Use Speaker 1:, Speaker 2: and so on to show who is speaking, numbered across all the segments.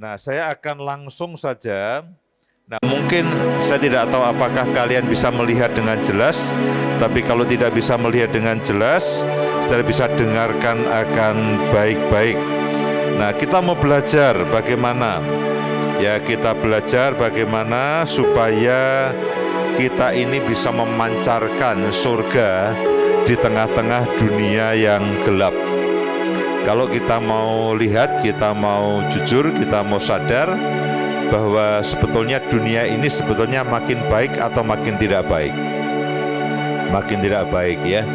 Speaker 1: Nah, saya akan langsung saja. Nah, mungkin saya tidak tahu apakah kalian bisa melihat dengan jelas, tapi kalau tidak bisa melihat dengan jelas, saudara bisa dengarkan akan baik-baik. Nah, kita mau belajar bagaimana, ya kita belajar bagaimana supaya kita ini bisa memancarkan surga di tengah-tengah dunia yang gelap. Kalau kita mau lihat, kita mau jujur, kita mau sadar bahwa sebetulnya dunia ini sebetulnya makin baik atau makin tidak baik. Makin tidak baik ya.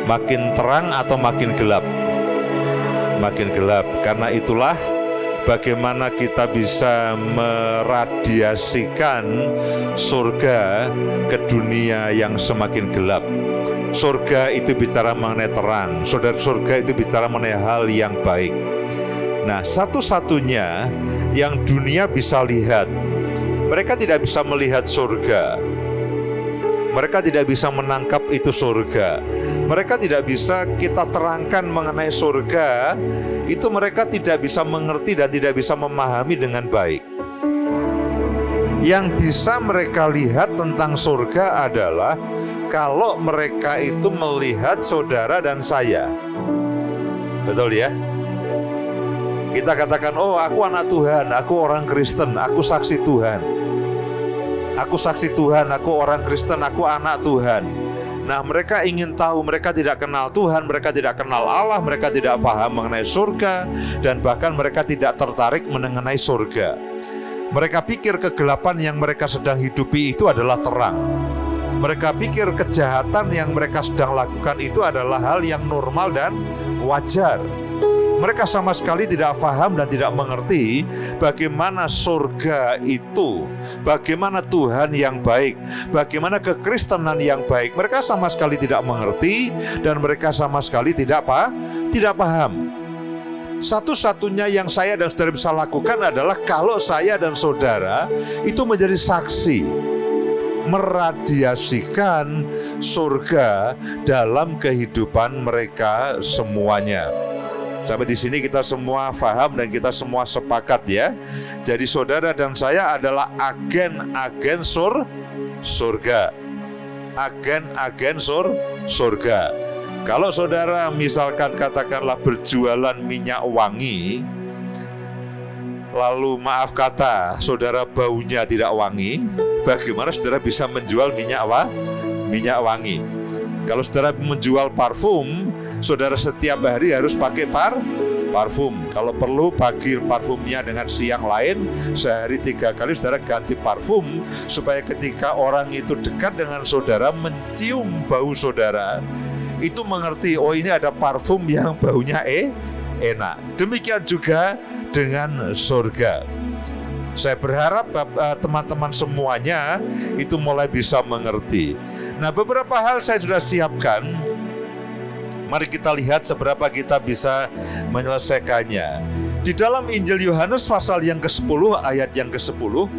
Speaker 1: Makin terang atau makin gelap. Makin gelap. Karena itulah bagaimana kita bisa meradiasikan surga ke dunia yang semakin gelap. Surga itu bicara mengenai terang. Surga itu bicara mengenai hal yang baik. Nah, satu-satunya yang dunia bisa lihat, mereka tidak bisa melihat surga. Mereka tidak bisa menangkap itu surga. Mereka tidak bisa kita terangkan mengenai surga. Itu mereka tidak bisa mengerti dan tidak bisa memahami dengan baik. Yang bisa mereka lihat tentang surga adalah kalau mereka itu melihat saudara dan saya. Betul ya? Kita katakan, oh aku anak Tuhan, aku orang Kristen, aku saksi Tuhan. Aku saksi Tuhan, aku orang Kristen, aku anak Tuhan. Nah, mereka ingin tahu, mereka tidak kenal Tuhan, mereka tidak kenal Allah, mereka tidak paham mengenai surga, dan bahkan mereka tidak tertarik mengenai surga. Mereka pikir kegelapan yang mereka sedang hidupi itu adalah terang. Mereka pikir kejahatan yang mereka sedang lakukan itu adalah hal yang normal dan wajar. Mereka sama sekali tidak paham dan tidak mengerti bagaimana surga itu, bagaimana Tuhan yang baik, bagaimana kekristenan yang baik. Mereka sama sekali tidak mengerti dan mereka sama sekali tidak paham. Satu-satunya yang saya dan saudara bisa lakukan adalah kalau saya dan saudara itu menjadi saksi, meradiasikan surga dalam kehidupan mereka semuanya. Sampai di sini kita semua paham dan kita semua sepakat ya. Jadi saudara dan saya adalah agen-agen surga. Agen-agen surga. Kalau saudara misalkan katakanlah berjualan minyak wangi, lalu maaf kata saudara baunya tidak wangi, bagaimana saudara bisa menjual minyak wangi? Kalau saudara menjual parfum, saudara setiap hari harus pakai parfum. Kalau perlu bagi parfumnya dengan siang lain, sehari 3 kali saudara ganti parfum, supaya ketika orang itu dekat dengan saudara, mencium bau saudara, itu mengerti, oh ini ada parfum yang baunya enak. Demikian juga dengan surga. Saya berharap teman-teman semuanya itu mulai bisa mengerti. Nah, beberapa hal saya sudah siapkan. Mari kita lihat seberapa kita bisa menyelesaikannya. Di dalam Injil Yohanes pasal yang ke-10 ayat yang ke-10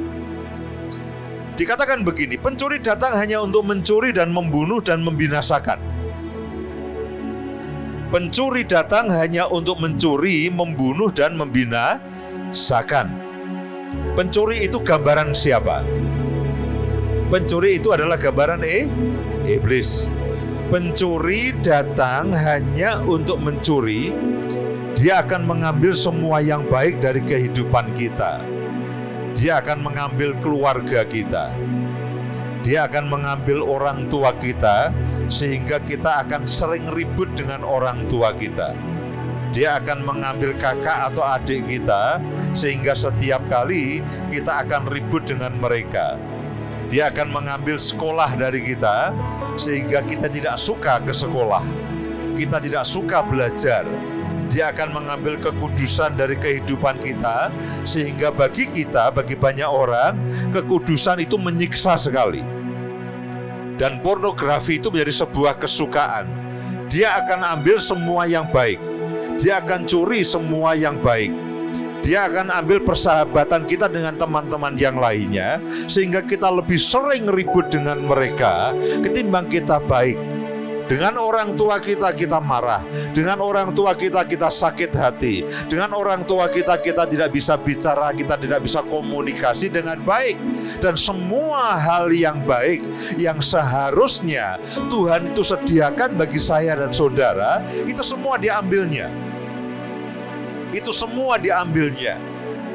Speaker 1: dikatakan begini, pencuri datang hanya untuk mencuri dan membunuh dan membinasakan. Pencuri datang hanya untuk mencuri, membunuh dan membinasakan. Pencuri itu gambaran siapa? Pencuri itu adalah gambaran iblis. Pencuri datang hanya untuk mencuri. Dia akan mengambil semua yang baik dari kehidupan kita. Dia akan mengambil keluarga kita. Dia akan mengambil orang tua kita, sehingga kita akan sering ribut dengan orang tua kita. Dia akan mengambil kakak atau adik kita, sehingga setiap kali kita akan ribut dengan mereka. Dia akan mengambil sekolah dari kita, sehingga kita tidak suka ke sekolah. Kita tidak suka belajar. Dia akan mengambil kekudusan dari kehidupan kita, sehingga bagi kita, bagi banyak orang, kekudusan itu menyiksa sekali. Dan pornografi itu menjadi sebuah kesukaan. Dia akan ambil semua yang baik. Dia akan curi semua yang baik. Dia akan ambil persahabatan kita dengan teman-teman yang lainnya, sehingga kita lebih sering ribut dengan mereka ketimbang kita baik. Dengan orang tua kita marah. Dengan orang tua kita sakit hati. Dengan orang tua kita tidak bisa bicara, kita tidak bisa komunikasi dengan baik. Dan semua hal yang baik yang seharusnya Tuhan itu sediakan bagi saya dan saudara, itu semua diambilnya. Itu semua diambilnya.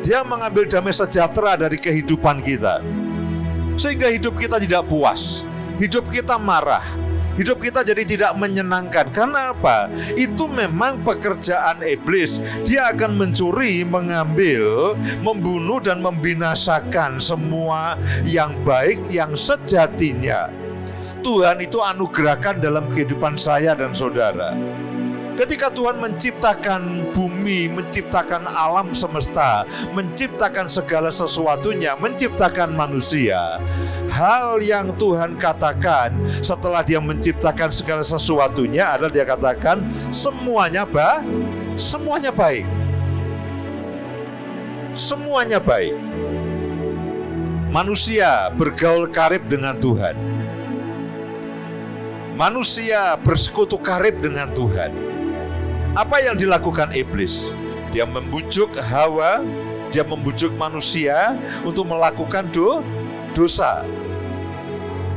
Speaker 1: Dia mengambil damai sejahtera dari kehidupan kita. Sehingga hidup kita tidak puas. Hidup kita marah. Hidup kita jadi tidak menyenangkan. Karena apa? Itu memang pekerjaan iblis. Dia akan mencuri, mengambil, membunuh dan membinasakan semua yang baik yang sejatinya Tuhan itu anugerahkan dalam kehidupan saya dan saudara. Ketika Tuhan menciptakan bumi, menciptakan alam semesta, menciptakan segala sesuatunya, menciptakan manusia, hal yang Tuhan katakan setelah dia menciptakan segala sesuatunya adalah dia katakan semuanya baik. Semuanya baik. Semuanya baik. Manusia bergaul karib dengan Tuhan. Manusia bersekutu karib dengan Tuhan. Apa yang dilakukan iblis? Dia membujuk Hawa, dia membujuk manusia untuk melakukan dosa.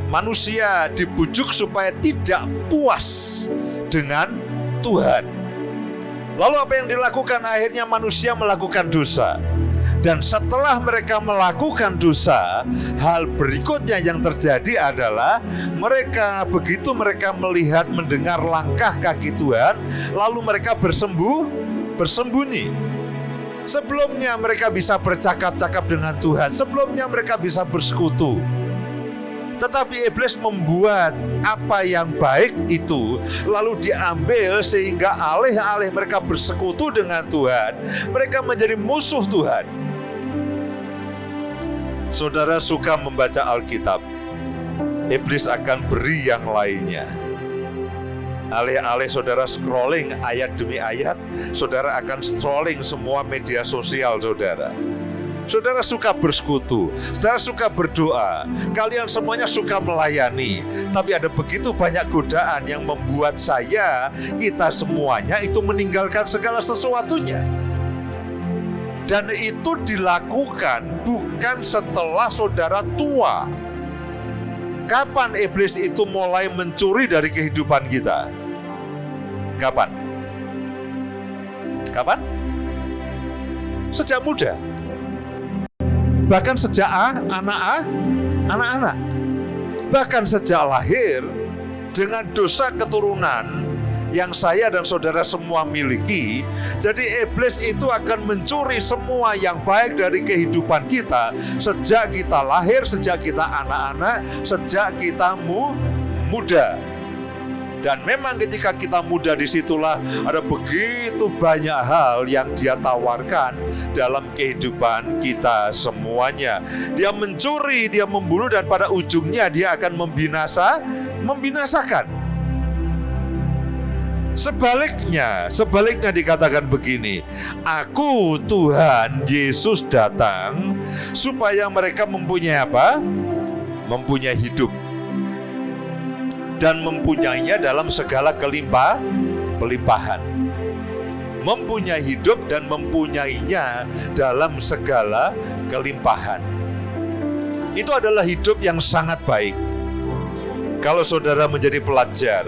Speaker 1: Manusia dibujuk supaya tidak puas dengan Tuhan. Lalu apa yang dilakukan? Akhirnya manusia melakukan dosa. Dan setelah mereka melakukan dosa, hal berikutnya yang terjadi adalah begitu mereka melihat, mendengar langkah kaki Tuhan, lalu mereka bersembunyi. Sebelumnya mereka bisa bercakap-cakap dengan Tuhan, sebelumnya mereka bisa bersekutu. Tetapi iblis membuat apa yang baik itu lalu diambil, sehingga alih-alih mereka bersekutu dengan Tuhan, mereka menjadi musuh Tuhan. Saudara suka membaca Alkitab, iblis akan beri yang lainnya. Alih-alih saudara scrolling ayat demi ayat, saudara akan scrolling semua media sosial saudara. Saudara suka bersekutu, saudara suka berdoa, kalian semuanya suka melayani. Tapi ada begitu banyak godaan yang membuat kita semuanya itu meninggalkan segala sesuatunya. Dan itu dilakukan bukan setelah saudara tua. Kapan iblis itu mulai mencuri dari kehidupan kita? Kapan? Sejak muda. Bahkan sejak anak-anak. Bahkan sejak lahir, dengan dosa keturunan yang saya dan saudara semua miliki. Jadi iblis itu akan mencuri semua yang baik dari kehidupan kita, sejak kita lahir, sejak kita anak-anak, sejak kita muda. Dan memang ketika kita muda, disitulah ada begitu banyak hal yang dia tawarkan dalam kehidupan kita semuanya. Dia mencuri, dia membunuh, dan pada ujungnya dia akan membinasakan. Sebaliknya dikatakan begini, Aku Tuhan Yesus datang supaya mereka mempunyai apa? Mempunyai hidup, dan mempunyainya dalam segala kelimpahan. Mempunyai hidup dan mempunyainya dalam segala kelimpahan. Itu adalah hidup yang sangat baik. Kalau saudara menjadi pelajar,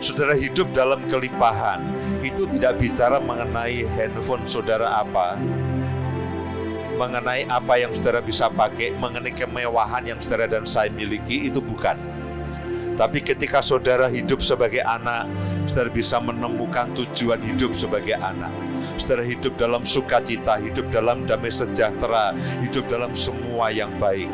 Speaker 1: saudara hidup dalam kelimpahan, itu tidak bicara mengenai handphone saudara apa, mengenai apa yang saudara bisa pakai, mengenai kemewahan yang saudara dan saya miliki, itu bukan. Tapi ketika saudara hidup sebagai anak, saudara bisa menemukan tujuan hidup sebagai anak. Saudara hidup dalam sukacita, hidup dalam damai sejahtera, hidup dalam semua yang baik.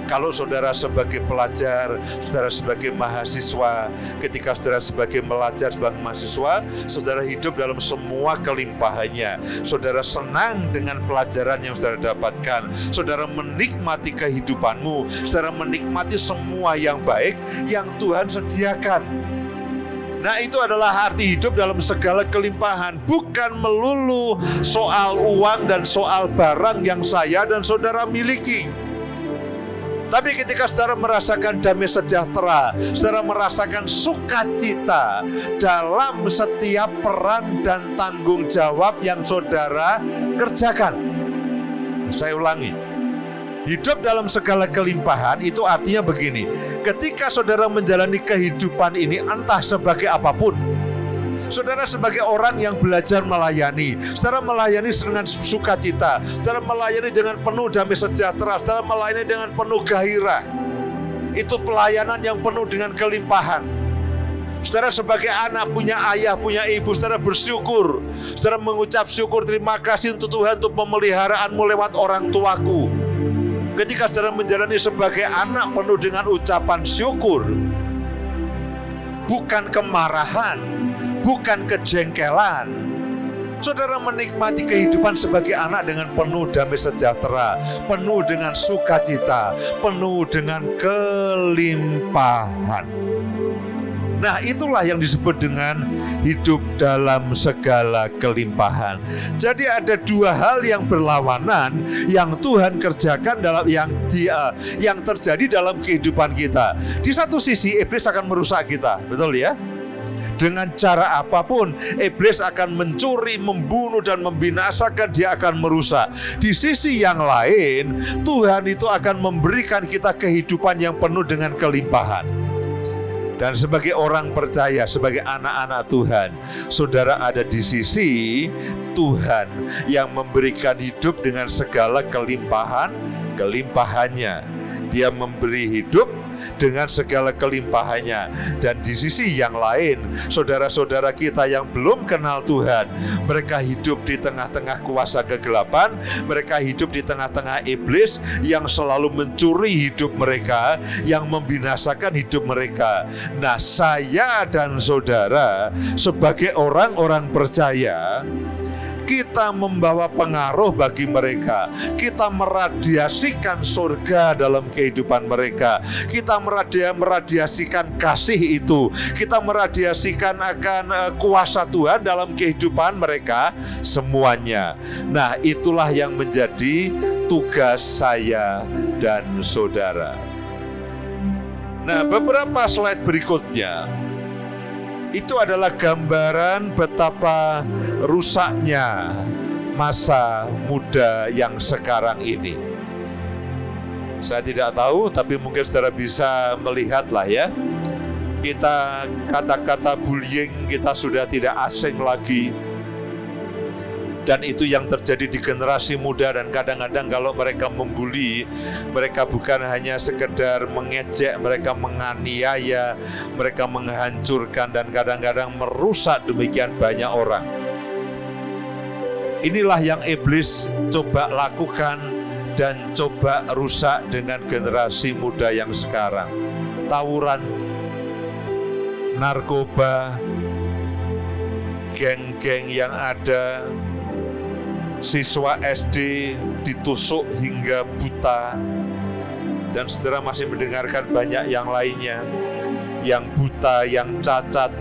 Speaker 1: Kalau saudara sebagai pelajar, saudara sebagai mahasiswa, ketika saudara sebagai pelajar, sebagai mahasiswa, saudara hidup dalam semua kelimpahannya. Saudara senang dengan pelajaran yang saudara dapatkan. Saudara menikmati kehidupanmu. Saudara menikmati semua yang baik yang Tuhan sediakan. Nah, itu adalah arti hidup dalam segala kelimpahan. Bukan melulu soal uang dan soal barang yang saya dan saudara miliki. Tapi ketika saudara merasakan damai sejahtera, saudara merasakan sukacita dalam setiap peran dan tanggung jawab yang saudara kerjakan. Saya ulangi, hidup dalam segala kelimpahan itu artinya begini. Ketika saudara menjalani kehidupan ini entah sebagai apapun, saudara sebagai orang yang belajar melayani, saudara melayani dengan sukacita, saudara melayani dengan penuh damai sejahtera, saudara melayani dengan penuh gairah. Itu pelayanan yang penuh dengan kelimpahan. Saudara sebagai anak, punya ayah, punya ibu, saudara bersyukur, saudara mengucap syukur, terima kasih untuk Tuhan untuk pemeliharaanmu lewat orang tuaku. Ketika saudara menjalani sebagai anak penuh dengan ucapan syukur, bukan kemarahan, bukan kejengkelan. Saudara menikmati kehidupan sebagai anak dengan penuh damai sejahtera, penuh dengan sukacita, penuh dengan kelimpahan. Nah, itulah yang disebut dengan hidup dalam segala kelimpahan. Jadi ada dua hal yang berlawanan yang Tuhan kerjakan dalam yang terjadi dalam kehidupan kita. Di satu sisi iblis akan merusak kita, betul ya? Dengan cara apapun, iblis akan mencuri, membunuh, dan membinasakan, dia akan merusak. Di sisi yang lain, Tuhan itu akan memberikan kita kehidupan yang penuh dengan kelimpahan. Dan sebagai orang percaya, sebagai anak-anak Tuhan, saudara ada di sisi Tuhan yang memberikan hidup dengan segala kelimpahannya. Dia memberi hidup dengan segala kelimpahannya. Dan di sisi yang lain, saudara-saudara kita yang belum kenal Tuhan, mereka hidup di tengah-tengah kuasa kegelapan, mereka hidup di tengah-tengah iblis yang selalu mencuri hidup mereka, yang membinasakan hidup mereka. Nah, saya dan saudara sebagai orang-orang percaya, kita membawa pengaruh bagi mereka. Kita meradiasikan surga dalam kehidupan mereka. Kita meradiasikan kasih itu. Kita meradiasikan akan kuasa Tuhan dalam kehidupan mereka semuanya. Nah, itulah yang menjadi tugas saya dan saudara. Nah, beberapa slide berikutnya itu adalah gambaran betapa rusaknya masa muda yang sekarang ini. Saya tidak tahu, tapi mungkin saudara bisa melihatlah ya. Kita kata-kata bullying kita sudah tidak asing lagi. Dan itu yang terjadi di generasi muda. Dan kadang-kadang kalau mereka membuli, mereka bukan hanya sekedar mengejek, mereka menganiaya, mereka menghancurkan, dan kadang-kadang merusak demikian banyak orang. Inilah yang iblis coba lakukan dan coba rusak dengan generasi muda yang sekarang. Tawuran, narkoba, geng-geng yang ada, siswa SD ditusuk hingga buta, dan saudara masih mendengarkan banyak yang lainnya, yang buta, yang cacat,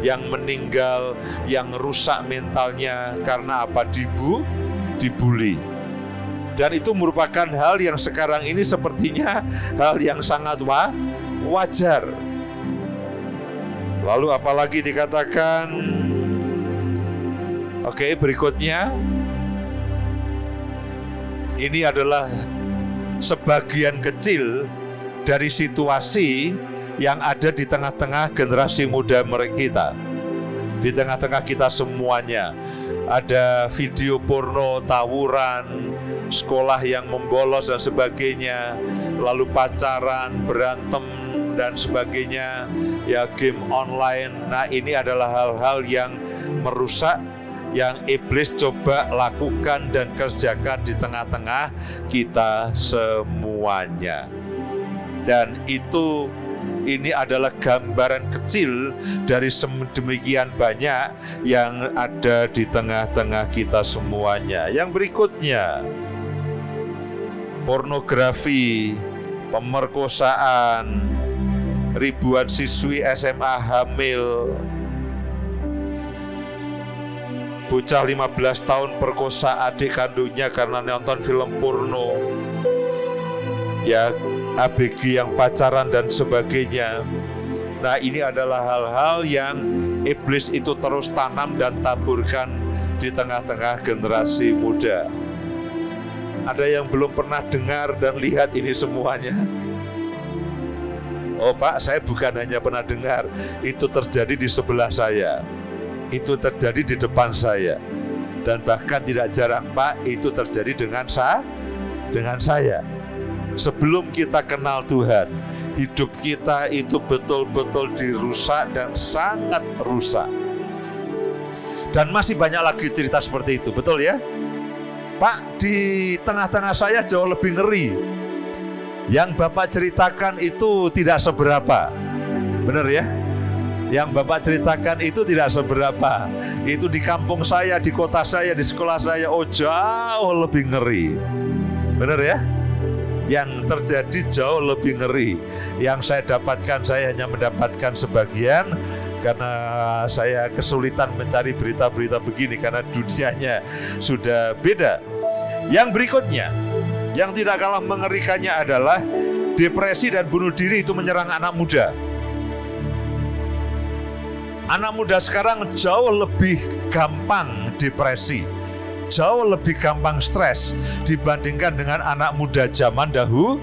Speaker 1: yang meninggal, yang rusak mentalnya karena apa? Dibully. Dan itu merupakan hal yang sekarang ini sepertinya hal yang sangat wajar. Lalu apalagi dikatakan, oke, berikutnya. Ini adalah sebagian kecil dari situasi yang ada di tengah-tengah generasi muda kita. Di tengah-tengah kita semuanya. Ada video porno, tawuran, sekolah yang membolos dan sebagainya, lalu pacaran, berantem dan sebagainya, ya game online. Nah, ini adalah hal-hal yang merusak, yang iblis coba lakukan dan kerjakan di tengah-tengah kita semuanya. Dan ini adalah gambaran kecil dari demikian banyak yang ada di tengah-tengah kita semuanya. Yang berikutnya, pornografi, pemerkosaan, ribuan siswi SMA hamil, bocah 15 tahun perkosa adik kandungnya karena nonton film porno. ya ABG yang pacaran dan sebagainya. Nah, ini adalah hal-hal yang iblis itu terus tanam dan taburkan di tengah-tengah generasi muda. Ada yang belum pernah dengar dan lihat ini semuanya? Oh Pak, saya bukan hanya pernah dengar, itu terjadi di sebelah saya, itu terjadi di depan saya, dan bahkan tidak jarang Pak, itu terjadi dengan saya. Sebelum kita kenal Tuhan, hidup kita itu betul-betul dirusak dan sangat rusak. Dan masih banyak lagi cerita seperti itu, betul ya? Pak, di tengah-tengah saya jauh lebih ngeri. Yang Bapak ceritakan itu tidak seberapa. Benar ya? Yang Bapak ceritakan itu tidak seberapa. Itu di kampung saya, di kota saya, di sekolah saya, oh jauh lebih ngeri. Benar ya? Yang terjadi jauh lebih ngeri. Yang saya dapatkan, saya hanya mendapatkan sebagian, karena saya kesulitan mencari berita-berita begini karena dunianya sudah beda. Yang berikutnya, yang tidak kalah mengerikannya adalah depresi dan bunuh diri itu menyerang anak muda. Anak muda sekarang jauh lebih gampang depresi, jauh lebih gampang stres dibandingkan dengan anak muda zaman dahulu.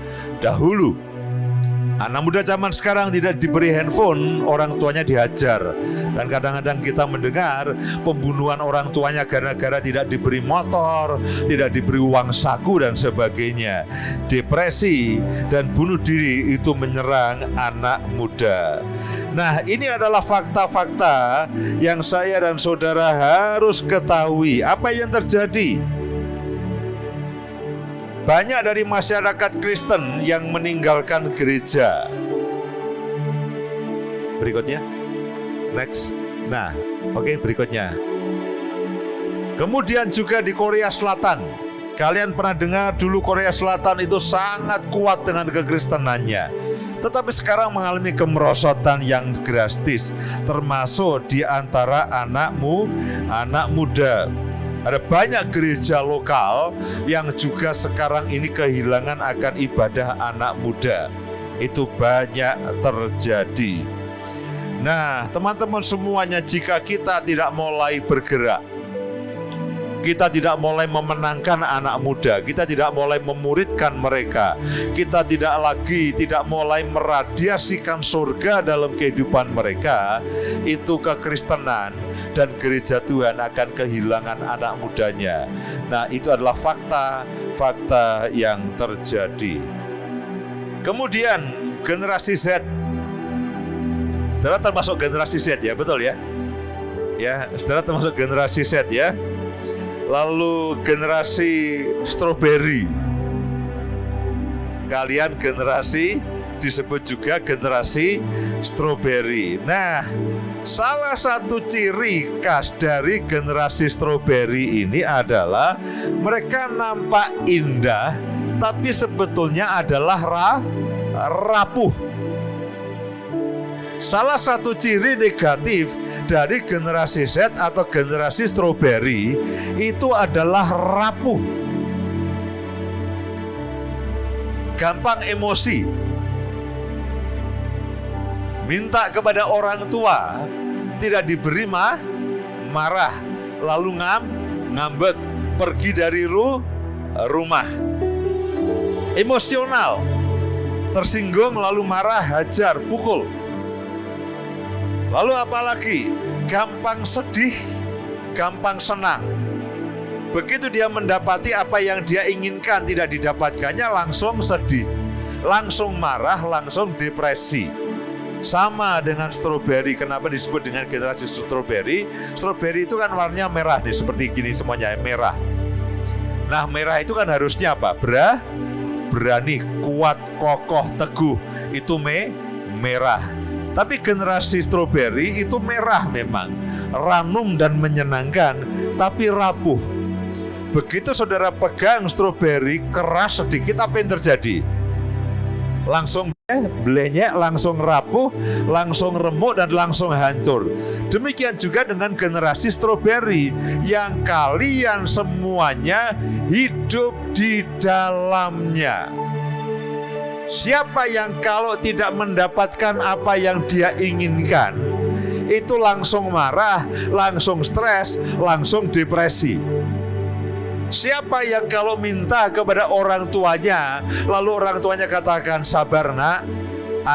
Speaker 1: Anak muda zaman sekarang tidak diberi handphone, orang tuanya dihajar. Dan kadang-kadang kita mendengar pembunuhan orang tuanya gara-gara tidak diberi motor, tidak diberi uang saku dan sebagainya. Depresi dan bunuh diri itu menyerang anak muda. Nah, ini adalah fakta-fakta yang saya dan saudara harus ketahui. Apa yang terjadi? Banyak dari masyarakat Kristen yang meninggalkan gereja. Berikutnya, next. Nah, oke, berikutnya. Kemudian juga di Korea Selatan. Kalian pernah dengar dulu Korea Selatan itu sangat kuat dengan kekristenannya. Tetapi sekarang mengalami kemerosotan yang drastis, termasuk di antara anak muda. Ada banyak gereja lokal yang juga sekarang ini kehilangan akan ibadah anak muda. Itu banyak terjadi. Nah, teman-teman semuanya, jika kita tidak mulai bergerak, kita tidak mulai memenangkan anak muda, kita tidak mulai memuridkan mereka, kita tidak mulai meradiasikan surga dalam kehidupan mereka, itu kekristenan dan gereja Tuhan akan kehilangan anak mudanya. Nah, itu adalah fakta yang terjadi. Kemudian generasi Z. Saudara termasuk generasi Z ya, betul ya? Ya, saudara termasuk generasi Z ya. Lalu generasi stroberi. Kalian generasi disebut juga generasi stroberi. Nah, salah satu ciri khas dari generasi stroberi ini adalah mereka nampak indah, tapi sebetulnya adalah rapuh. Salah satu ciri negatif dari generasi Z atau generasi stroberi itu adalah rapuh, gampang emosi, minta kepada orang tua, tidak diberi marah, lalu ngambek, pergi dari rumah, emosional, tersinggung lalu marah, hajar, pukul. Lalu apalagi? Gampang sedih, gampang senang. Begitu dia mendapati apa yang dia inginkan tidak didapatkannya, langsung sedih, langsung marah, langsung depresi. Sama dengan stroberi. Kenapa disebut dengan generasi stroberi? Stroberi itu kan warnanya merah nih, seperti gini semuanya, merah. Nah, merah itu kan harusnya apa? Berani, kuat, kokoh, teguh. Itu merah. Tapi generasi stroberi itu merah memang, ranum dan menyenangkan, tapi rapuh. Begitu saudara pegang stroberi keras sedikit, apa yang terjadi? Langsung blenyek, langsung rapuh, langsung remuk, dan langsung hancur. Demikian juga dengan generasi stroberi yang kalian semuanya hidup di dalamnya. Siapa yang kalau tidak mendapatkan apa yang dia inginkan, itu langsung marah, langsung stres, langsung depresi. Siapa yang kalau minta kepada orang tuanya, lalu orang tuanya katakan, sabar nak,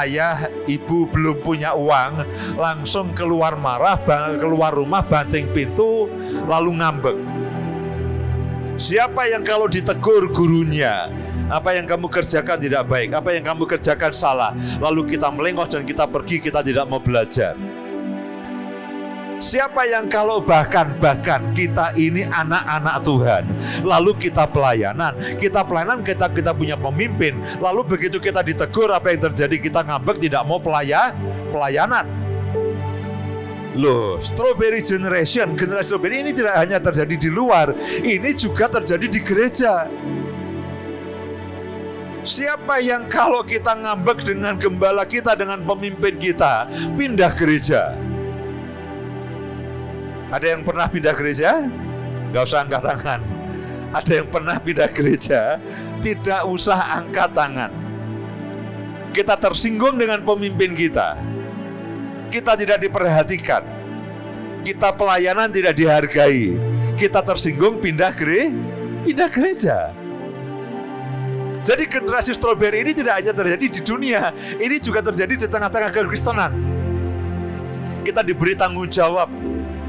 Speaker 1: ayah ibu belum punya uang, langsung keluar marah, keluar rumah, banting pintu, lalu ngambek. Siapa yang kalau ditegur gurunya, apa yang kamu kerjakan tidak baik, apa yang kamu kerjakan salah, lalu kita melengos dan kita pergi, kita tidak mau belajar. Siapa yang kalau bahkan kita ini anak-anak Tuhan, lalu kita pelayanan, kita punya pemimpin, lalu begitu kita ditegur, apa yang terjadi? Kita ngambek, tidak mau pelayanan. Loh, strawberry generasi strawberry ini tidak hanya terjadi di luar, ini juga terjadi di gereja. Siapa yang kalau kita ngambek dengan gembala kita, dengan pemimpin kita, pindah gereja? Ada yang pernah pindah gereja? Gak usah angkat tangan. Ada yang pernah pindah gereja? Tidak usah angkat tangan. Kita tersinggung dengan pemimpin kita. Kita tidak diperhatikan. Kita pelayanan tidak dihargai. Kita tersinggung, pindah gereja. Jadi generasi strawberry ini tidak hanya terjadi di dunia, ini juga terjadi di tengah-tengah kekristenan. Kita diberi tanggung jawab,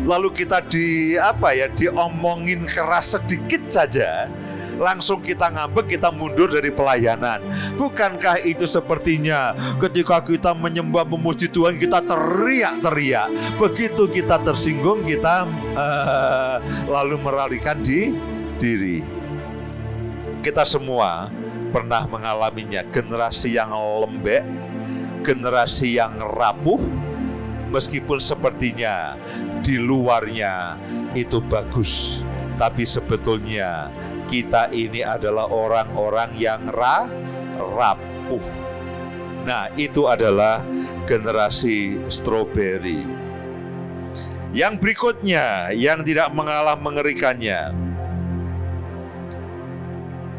Speaker 1: lalu kita diomongin keras sedikit saja, langsung kita ngambek, kita mundur dari pelayanan. Bukankah itu sepertinya ketika kita menyembah memuji Tuhan, kita teriak-teriak. Begitu kita tersinggung, kita lalu meralihkan diri. Kita semua pernah mengalaminya, generasi yang lembek, generasi yang rapuh, meskipun sepertinya di luarnya itu bagus, tapi sebetulnya kita ini adalah orang-orang yang rapuh. Nah, itu adalah generasi strawberry. Yang berikutnya, yang tidak mengalah mengerikannya,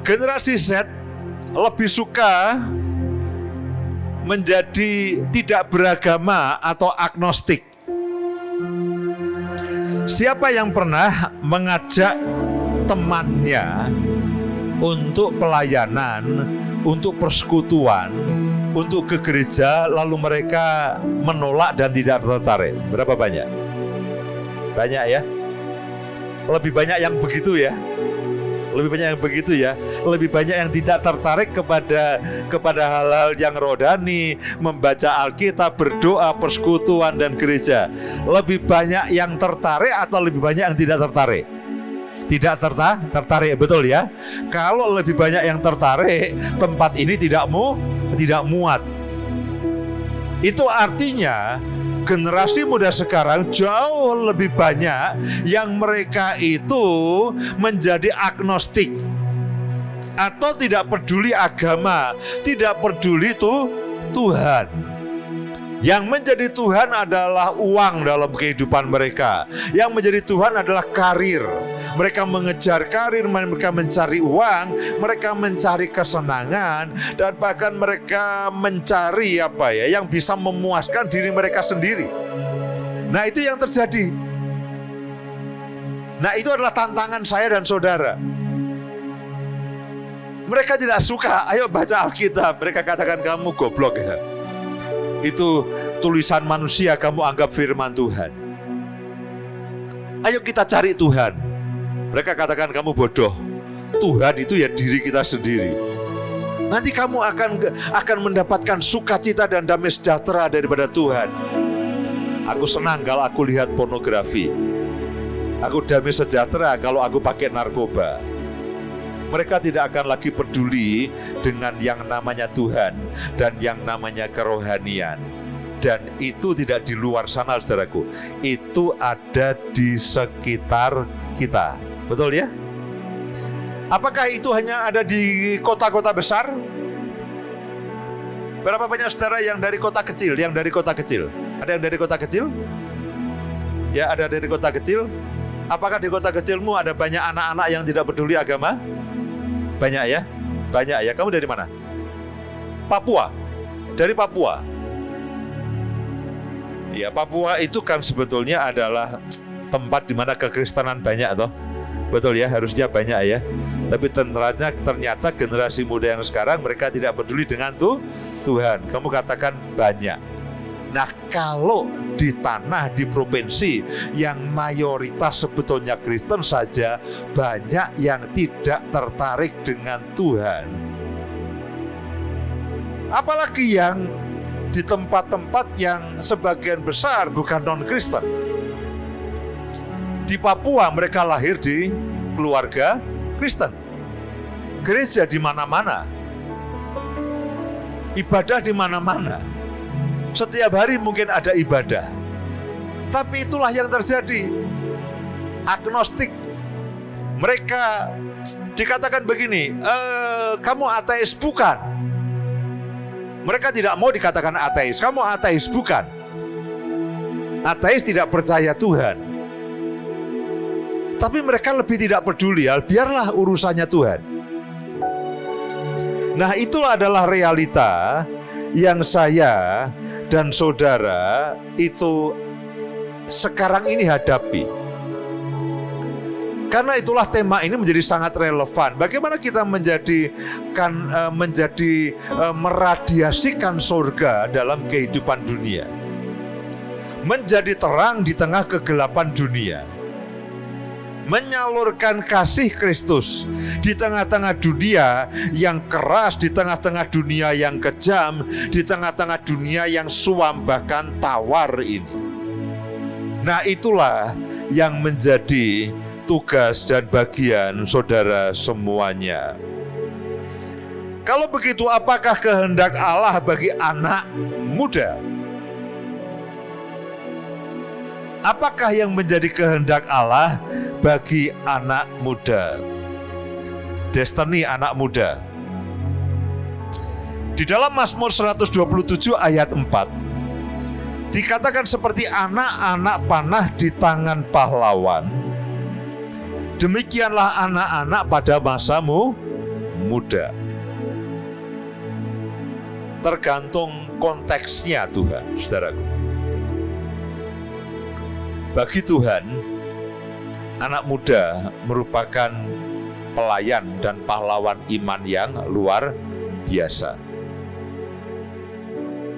Speaker 1: generasi Z lebih suka menjadi tidak beragama atau agnostik. Siapa yang pernah mengajak temannya untuk pelayanan, untuk persekutuan, untuk ke gereja, lalu mereka menolak dan tidak tertarik? Berapa banyak? Banyak ya? Lebih banyak yang begitu ya? Lebih banyak yang begitu ya. Lebih banyak yang tidak tertarik kepada hal-hal yang rohani, membaca Alkitab, berdoa, persekutuan dan gereja. Lebih banyak yang tertarik atau lebih banyak yang tidak tertarik? Tidak tertarik, betul ya. Kalau lebih banyak yang tertarik, tempat ini tidak muat. Itu artinya generasi muda sekarang jauh lebih banyak yang mereka itu menjadi agnostik atau tidak peduli agama, tidak peduli Tuhan. Yang menjadi Tuhan adalah uang dalam kehidupan mereka. Yang menjadi Tuhan adalah karir. Mereka mengejar karir, mereka mencari uang, mereka mencari kesenangan, dan bahkan mereka mencari yang bisa memuaskan diri mereka sendiri. Nah, itu yang terjadi. Nah, itu adalah tantangan saya dan saudara. Mereka tidak suka, ayo baca Alkitab. Mereka katakan kamu goblok ya. Itu tulisan manusia, kamu anggap firman Tuhan. Ayo kita cari Tuhan. Mereka katakan kamu bodoh. Tuhan itu ya diri kita sendiri. Nanti kamu akan mendapatkan sukacita dan damai sejahtera daripada Tuhan. Aku senang kalau aku lihat pornografi. Aku damai sejahtera kalau aku pakai narkoba. Mereka tidak akan lagi peduli dengan yang namanya Tuhan dan yang namanya kerohanian. Dan itu tidak di luar sana, saudaraku. Itu ada di sekitar kita. Betul ya? Apakah itu hanya ada di kota-kota besar? Berapa banyak saudara yang dari kota kecil? Ada yang dari kota kecil? Ya, ada dari kota kecil. Apakah di kota kecilmu ada banyak anak-anak yang tidak peduli agama? Banyak ya? Banyak ya. Kamu dari mana? Papua. Dari Papua. Ya, Papua itu kan sebetulnya adalah tempat di mana kekristenan banyak toh. Betul ya, harusnya banyak ya. Tapi ternyata generasi muda yang sekarang mereka tidak peduli dengan Tuhan. Kamu katakan banyak. Nah, kalau di tanah, di provinsi yang mayoritas sebetulnya Kristen saja, banyak yang tidak tertarik dengan Tuhan. Apalagi yang di tempat-tempat yang sebagian besar bukan non-Kristen. Di Papua mereka lahir di keluarga Kristen. Gereja di mana-mana. Ibadah di mana-mana. Setiap hari mungkin ada ibadah. Tapi itulah yang terjadi. Agnostik. Mereka dikatakan begini, kamu ateis bukan. Mereka tidak mau dikatakan ateis. Kamu ateis bukan. Ateis tidak percaya Tuhan. Tapi mereka lebih tidak peduli, biarlah urusannya Tuhan. Nah, itulah adalah realita yang saya dan saudara itu sekarang ini hadapi. Karena itulah tema ini menjadi sangat relevan. Bagaimana kita meradiasikan surga dalam kehidupan dunia. Menjadi terang di tengah kegelapan dunia. Menyalurkan kasih Kristus di tengah-tengah dunia yang keras, di tengah-tengah dunia yang kejam, di tengah-tengah dunia yang suam bahkan tawar ini. Nah, itulah yang menjadi tugas dan bagian saudara semuanya. Kalau begitu, apakah kehendak Allah bagi anak muda? Apakah yang menjadi kehendak Allah bagi anak muda? Destiny anak muda. Di dalam Mazmur 127 ayat 4 dikatakan seperti anak-anak panah di tangan pahlawan. Demikianlah anak-anak pada masamu muda. Tergantung konteksnya Tuhan, saudaraku. Bagi Tuhan, anak muda merupakan pelayan dan pahlawan iman yang luar biasa.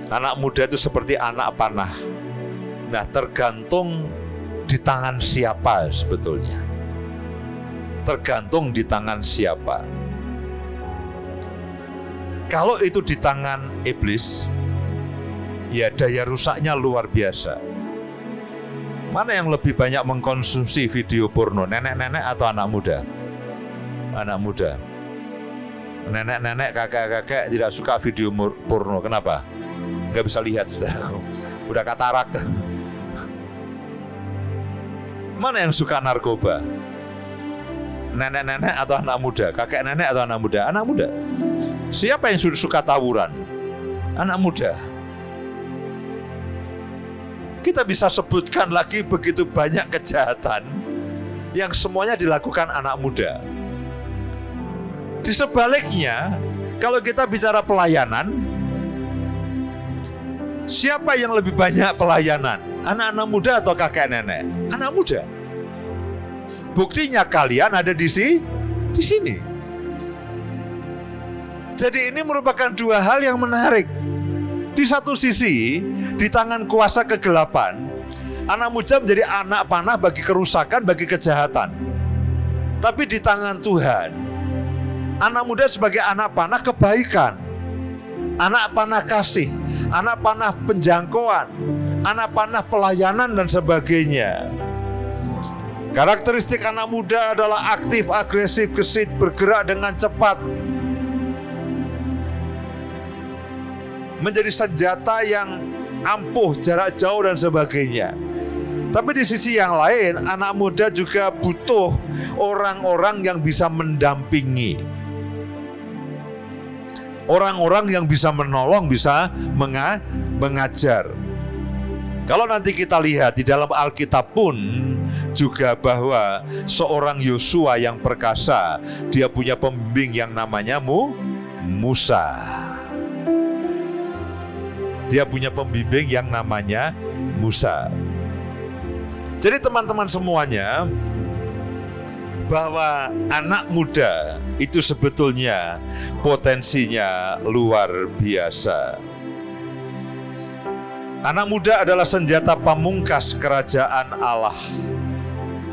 Speaker 1: Anak muda itu seperti anak panah. Nah, tergantung di tangan siapa sebetulnya. Tergantung di tangan siapa. Kalau itu di tangan iblis, ya daya rusaknya luar biasa. Mana yang lebih banyak mengkonsumsi video porno, nenek-nenek atau anak muda? Anak muda. Nenek-nenek, kakek-kakek tidak suka video porno. Kenapa? Nggak bisa lihat, saudaraku. Udah katarak. Mana yang suka narkoba? Nenek-nenek atau anak muda? Kakek nenek atau anak muda? Anak muda. Siapa yang suka tawuran? Anak muda. Kita bisa sebutkan lagi begitu banyak kejahatan yang semuanya dilakukan anak muda. Di sebaliknya, kalau kita bicara pelayanan, siapa yang lebih banyak pelayanan? Anak-anak muda atau kakek nenek? Anak muda. Buktinya kalian ada di sini. Jadi ini merupakan dua hal yang menarik. Di satu sisi, di tangan kuasa kegelapan, anak muda menjadi anak panah bagi kerusakan, bagi kejahatan. Tapi di tangan Tuhan, anak muda sebagai anak panah kebaikan, anak panah kasih, anak panah penjangkauan, anak panah pelayanan dan sebagainya. Karakteristik anak muda adalah aktif, agresif, gesit, bergerak dengan cepat, menjadi senjata yang ampuh, jarak jauh dan sebagainya. Tapi di sisi yang lain, anak muda juga butuh orang-orang yang bisa mendampingi, orang-orang yang bisa menolong, bisa mengajar. Kalau nanti kita lihat di dalam Alkitab pun juga bahwa seorang Yosua yang perkasa, dia punya pembimbing yang namanya Musa. Dia punya pembimbing yang namanya Musa. Jadi teman-teman semuanya, bahwa anak muda itu sebetulnya potensinya luar biasa. Anak muda adalah senjata pamungkas kerajaan Allah.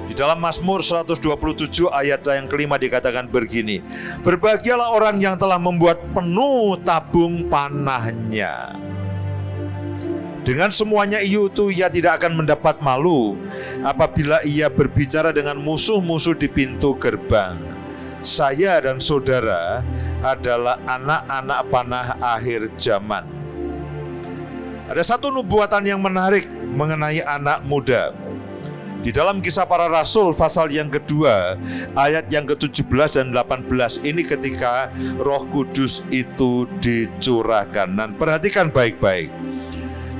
Speaker 1: Di dalam Mazmur 127 ayat yang kelima dikatakan begini, berbahagialah orang yang telah membuat penuh tabung panahnya. Dengan semuanya itu ia tidak akan mendapat malu apabila ia berbicara dengan musuh-musuh di pintu gerbang. Saya dan saudara adalah anak-anak panah akhir zaman. Ada satu nubuatan yang menarik mengenai anak muda. Di dalam Kisah Para Rasul pasal yang kedua ayat yang ke-17 dan 18 ini ketika Roh Kudus itu dicurahkan. Dan perhatikan baik-baik.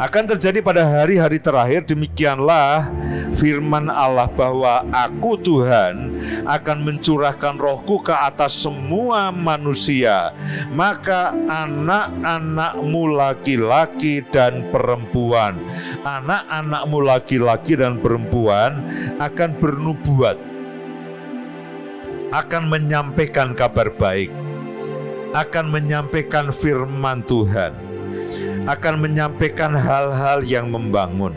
Speaker 1: Akan terjadi pada hari-hari terakhir, demikianlah firman Allah bahwa aku Tuhan akan mencurahkan rohku ke atas semua manusia. Maka anak-anakmu laki-laki dan perempuan, anak-anakmu laki-laki dan perempuan akan bernubuat, akan menyampaikan kabar baik, akan menyampaikan firman Tuhan, akan menyampaikan hal-hal yang membangun,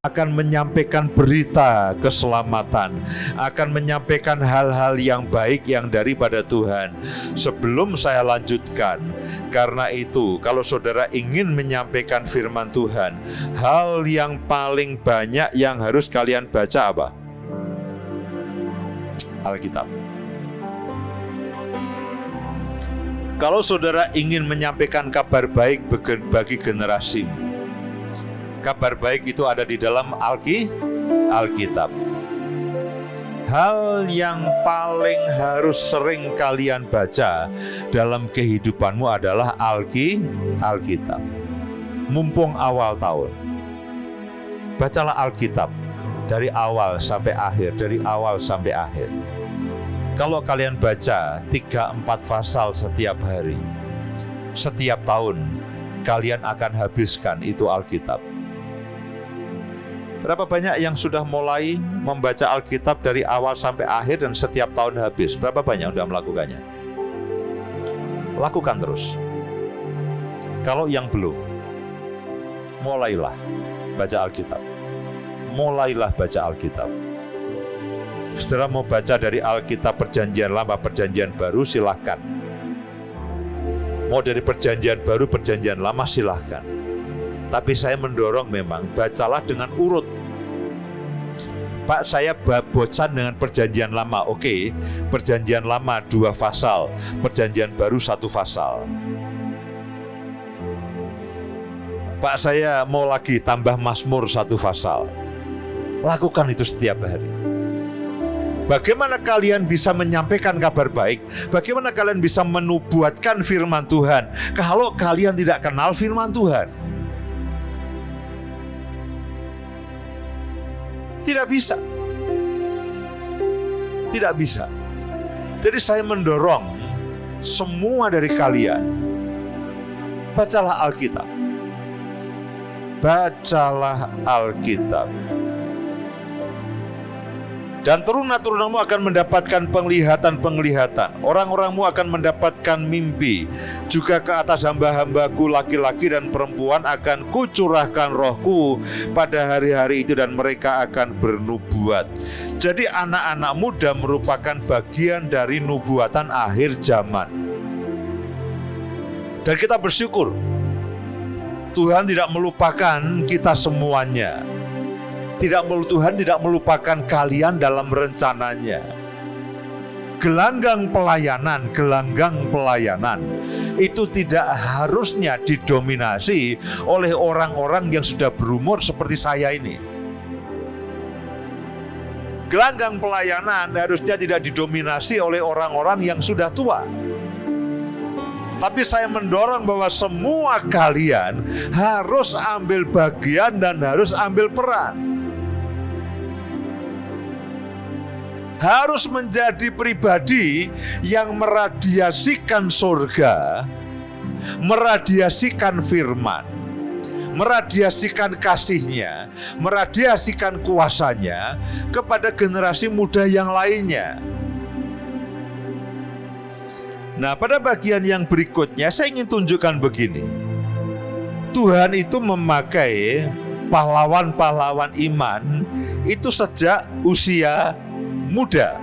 Speaker 1: akan menyampaikan berita keselamatan, akan menyampaikan hal-hal yang baik yang daripada Tuhan. Sebelum saya lanjutkan, karena itu kalau saudara ingin menyampaikan firman Tuhan, hal yang paling banyak yang harus kalian baca apa? Alkitab. Kalau saudara ingin menyampaikan kabar baik bagi generasi, kabar baik itu ada di dalam Alkitab. Hal yang paling harus sering kalian baca dalam kehidupanmu adalah Alkitab. Mumpung awal tahun, bacalah Alkitab dari awal sampai akhir, dari awal sampai akhir. Kalau kalian baca 3-4 pasal setiap hari, setiap tahun kalian akan habiskan itu Alkitab. Berapa banyak yang sudah mulai membaca Alkitab dari awal sampai akhir dan setiap tahun habis? Berapa banyak yang sudah melakukannya? Lakukan terus. Kalau yang belum, mulailah baca Alkitab. Mulailah baca Alkitab. Saudara mau baca dari Alkitab Perjanjian Lama, Perjanjian Baru, silahkan. Mau dari Perjanjian Baru, Perjanjian Lama, silahkan. Tapi saya mendorong memang, bacalah dengan urut. Pak, saya bosan dengan Perjanjian Lama. Oke, Perjanjian Lama 2 pasal, Perjanjian Baru 1 pasal. Pak, saya mau lagi tambah Mazmur 1 pasal. Lakukan itu setiap hari. Bagaimana kalian bisa menyampaikan kabar baik? Bagaimana kalian bisa menubuatkan firman Tuhan kalau kalian tidak kenal firman Tuhan? Tidak bisa. Tidak bisa. Jadi saya mendorong semua dari kalian, bacalah Alkitab. Bacalah Alkitab. Dan teruna-turunamu akan mendapatkan penglihatan-penglihatan. Orang-orangmu akan mendapatkan mimpi. Juga ke atas hamba-hambaku laki-laki dan perempuan akan kucurahkan rohku pada hari-hari itu dan mereka akan bernubuat. Jadi anak-anak muda merupakan bagian dari nubuatan akhir zaman. Dan kita bersyukur Tuhan tidak melupakan kita semuanya. Tuhan tidak melupakan kalian dalam rencananya. Gelanggang pelayanan itu tidak harusnya didominasi oleh orang-orang yang sudah berumur seperti saya ini. Gelanggang pelayanan harusnya tidak didominasi oleh orang-orang yang sudah tua. Tapi saya mendorong bahwa semua kalian harus ambil bagian dan harus ambil peran. Harus menjadi pribadi yang meradiasikan surga, meradiasikan firman. meradiasikan kasih-Nya, meradiasikan kuasa-Nya kepada generasi muda yang lainnya. Nah, pada bagian yang berikutnya saya ingin tunjukkan begini. Tuhan itu memakai pahlawan-pahlawan iman itu sejak usia muda.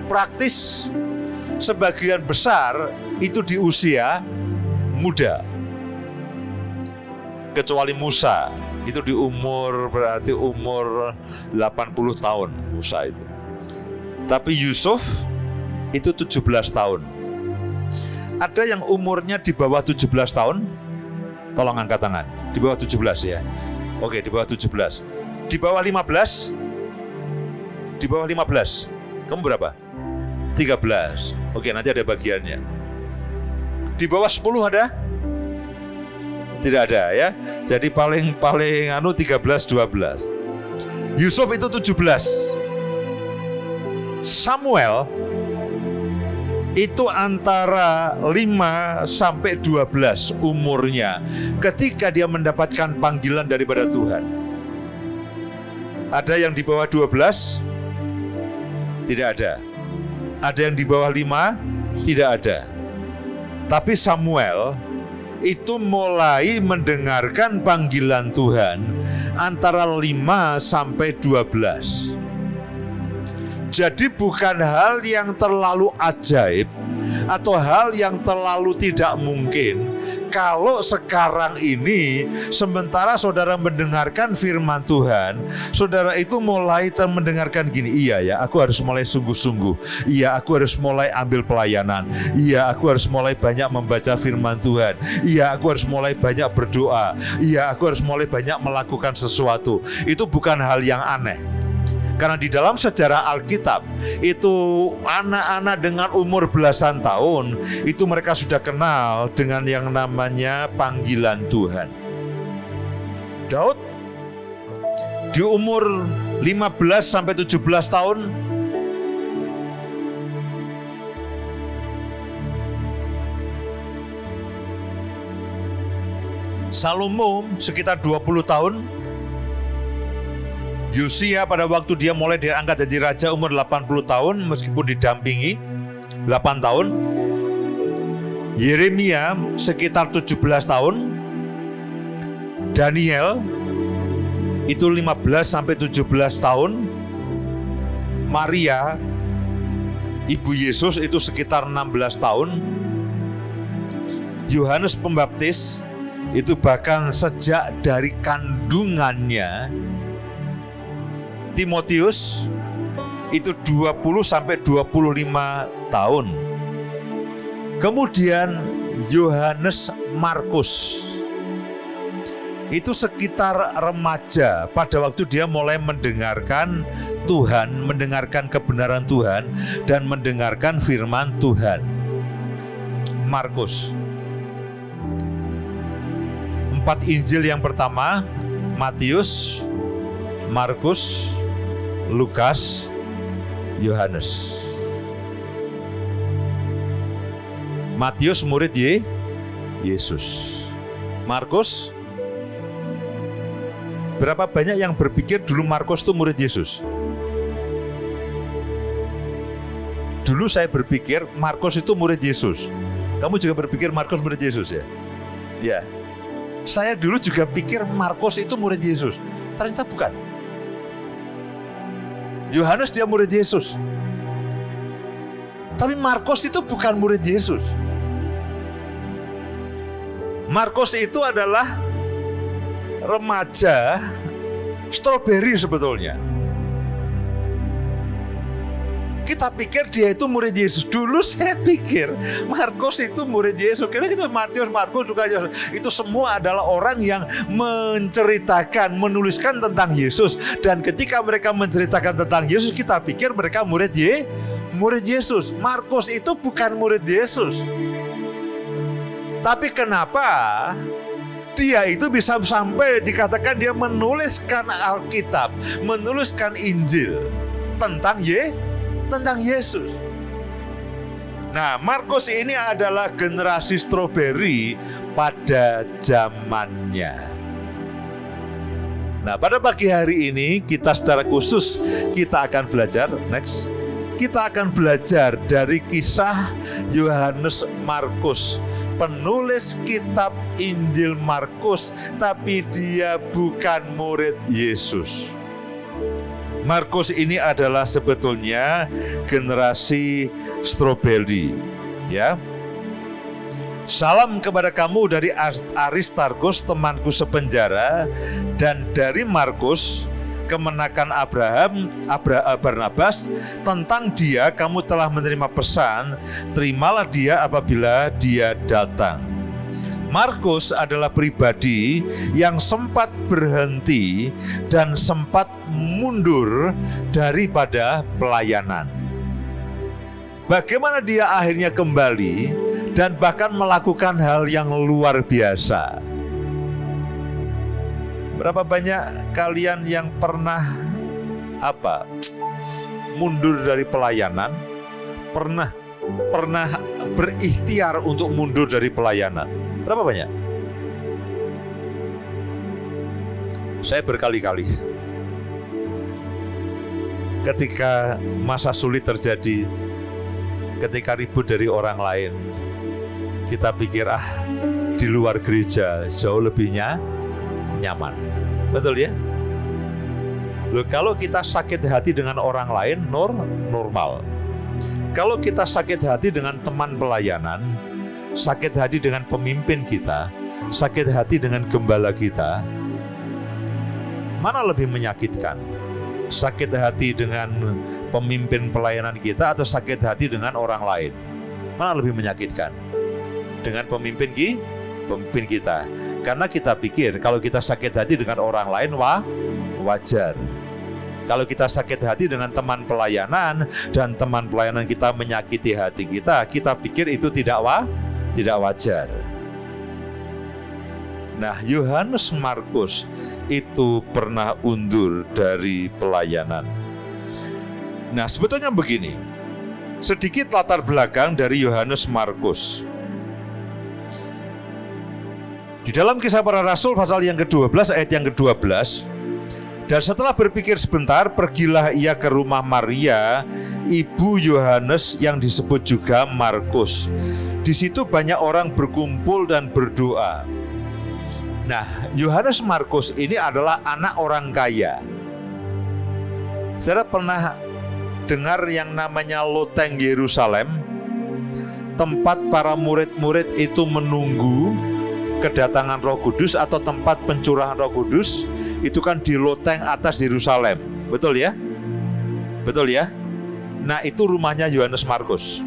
Speaker 1: Praktis sebagian besar itu di usia muda. Kecuali Musa, itu di berarti umur 80 tahun Musa itu. Tapi Yusuf itu 17 tahun. Ada yang umurnya di bawah 17 tahun? Tolong angkat tangan. Di bawah 17 ya. Oke, di bawah 17. Di bawah 15? Di bawah 15. Kamu berapa? 13. Oke, nanti ada bagiannya. Di bawah 10 ada? Tidak ada ya. Jadi paling 13, 12. Yusuf itu 17. Samuel itu antara 5 sampai 12 umurnya ketika dia mendapatkan panggilan daripada Tuhan. Ada yang di bawah 12? Tidak ada. Ada yang di bawah 5? Tidak ada. Tapi Samuel itu mulai mendengarkan panggilan Tuhan antara 5 sampai 12. Jadi bukan hal yang terlalu ajaib atau hal yang terlalu tidak mungkin kalau sekarang ini sementara saudara mendengarkan firman Tuhan, saudara itu mulai mendengarkan gini, iya ya, aku harus mulai sungguh-sungguh, iya aku harus mulai ambil pelayanan, iya aku harus mulai banyak membaca firman Tuhan, iya aku harus mulai banyak berdoa, iya aku harus mulai banyak melakukan sesuatu. Itu bukan hal yang aneh. Karena di dalam sejarah Alkitab itu anak-anak dengan umur belasan tahun itu mereka sudah kenal dengan yang namanya panggilan Tuhan. Daud di umur 15 sampai 17 tahun Salomo sekitar 20 tahun. Yosia pada waktu dia mulai diangkat jadi raja umur 80 tahun meskipun didampingi 8 tahun. Yeremia sekitar 17 tahun. Daniel itu 15 sampai 17 tahun. Maria ibu Yesus itu sekitar 16 tahun. Yohanes Pembaptis itu bahkan sejak dari kandungannya. Timotius itu 20 sampai 25 tahun. Kemudian Yohanes Markus itu sekitar remaja pada waktu dia mulai mendengarkan Tuhan, mendengarkan kebenaran Tuhan dan mendengarkan firman Tuhan. Markus. 4 Injil yang pertama, Matius, Markus, Lukas, Yohanes. Matius murid Yesus. Markus, berapa banyak yang berpikir dulu Markus itu murid Yesus? Dulu saya berpikir Markus itu murid Yesus. Kamu juga berpikir Markus murid Yesus ya? Ya. Saya dulu juga pikir Markus itu murid Yesus. Ternyata bukan. Yohanes dia murid Yesus. Tapi Markus itu bukan murid Yesus. Markus itu adalah remaja stroberi sebetulnya. Kita pikir dia itu murid Yesus. Dulu saya pikir Markus itu murid Yesus. Karena kita Matius, Markus juga itu semua adalah orang yang menceritakan, menuliskan tentang Yesus. Dan ketika mereka menceritakan tentang Yesus, kita pikir mereka murid Yesus. Markus itu bukan murid Yesus. Tapi kenapa dia itu bisa sampai dikatakan dia menuliskan Alkitab, menuliskan Injil tentang Yesus. Nah, Markus ini adalah generasi stroberi pada zamannya. Nah, pada pagi hari ini kita secara khusus kita akan belajar kita akan belajar dari kisah Yohanes Markus, penulis kitab Injil Markus, tapi dia bukan murid Yesus. Markus ini adalah sebetulnya generasi stroberi, ya. Salam kepada kamu dari Aristarkus, temanku sepenjara, dan dari Markus, kemenakan Barnabas. Tentang dia kamu telah menerima pesan, terimalah dia apabila dia datang. Markus adalah pribadi yang sempat berhenti dan sempat mundur daripada pelayanan. Bagaimana dia akhirnya kembali dan bahkan melakukan hal yang luar biasa. Berapa banyak kalian yang pernah mundur dari pelayanan? Pernah berikhtiar untuk mundur dari pelayanan? Berapa banyak? Saya berkali-kali. Ketika masa sulit terjadi, ketika ribut dari orang lain, kita pikir di luar gereja jauh lebih nyaman. Betul ya? Loh, kalau kita sakit hati dengan orang lain normal. Kalau kita sakit hati dengan teman pelayanan, sakit hati dengan pemimpin kita, sakit hati dengan gembala kita, mana lebih menyakitkan? Sakit hati dengan pemimpin pelayanan kita atau sakit hati dengan orang lain? Mana lebih menyakitkan? Dengan pemimpin kita. Karena kita pikir kalau kita sakit hati dengan orang lain wajar. Kalau kita sakit hati dengan teman pelayanan dan teman pelayanan kita menyakiti hati kita pikir itu tidak wajar. Nah, Yohanes Markus itu pernah undur dari pelayanan. Nah, sebetulnya begini. Sedikit latar belakang dari Yohanes Markus. Di dalam Kisah Para Rasul pasal yang ke-12 ayat yang ke-12, dan setelah berpikir sebentar, pergilah ia ke rumah Maria, ibu Yohanes yang disebut juga Markus. Di situ banyak orang berkumpul dan berdoa. Nah, Yohanes Markus ini adalah anak orang kaya. Saudara pernah dengar yang namanya loteng Yerusalem? Tempat para murid-murid itu menunggu kedatangan Roh Kudus atau tempat pencurahan Roh Kudus, itu kan di loteng atas Yerusalem. Betul ya? Betul ya? Nah, itu rumahnya Yohanes Markus.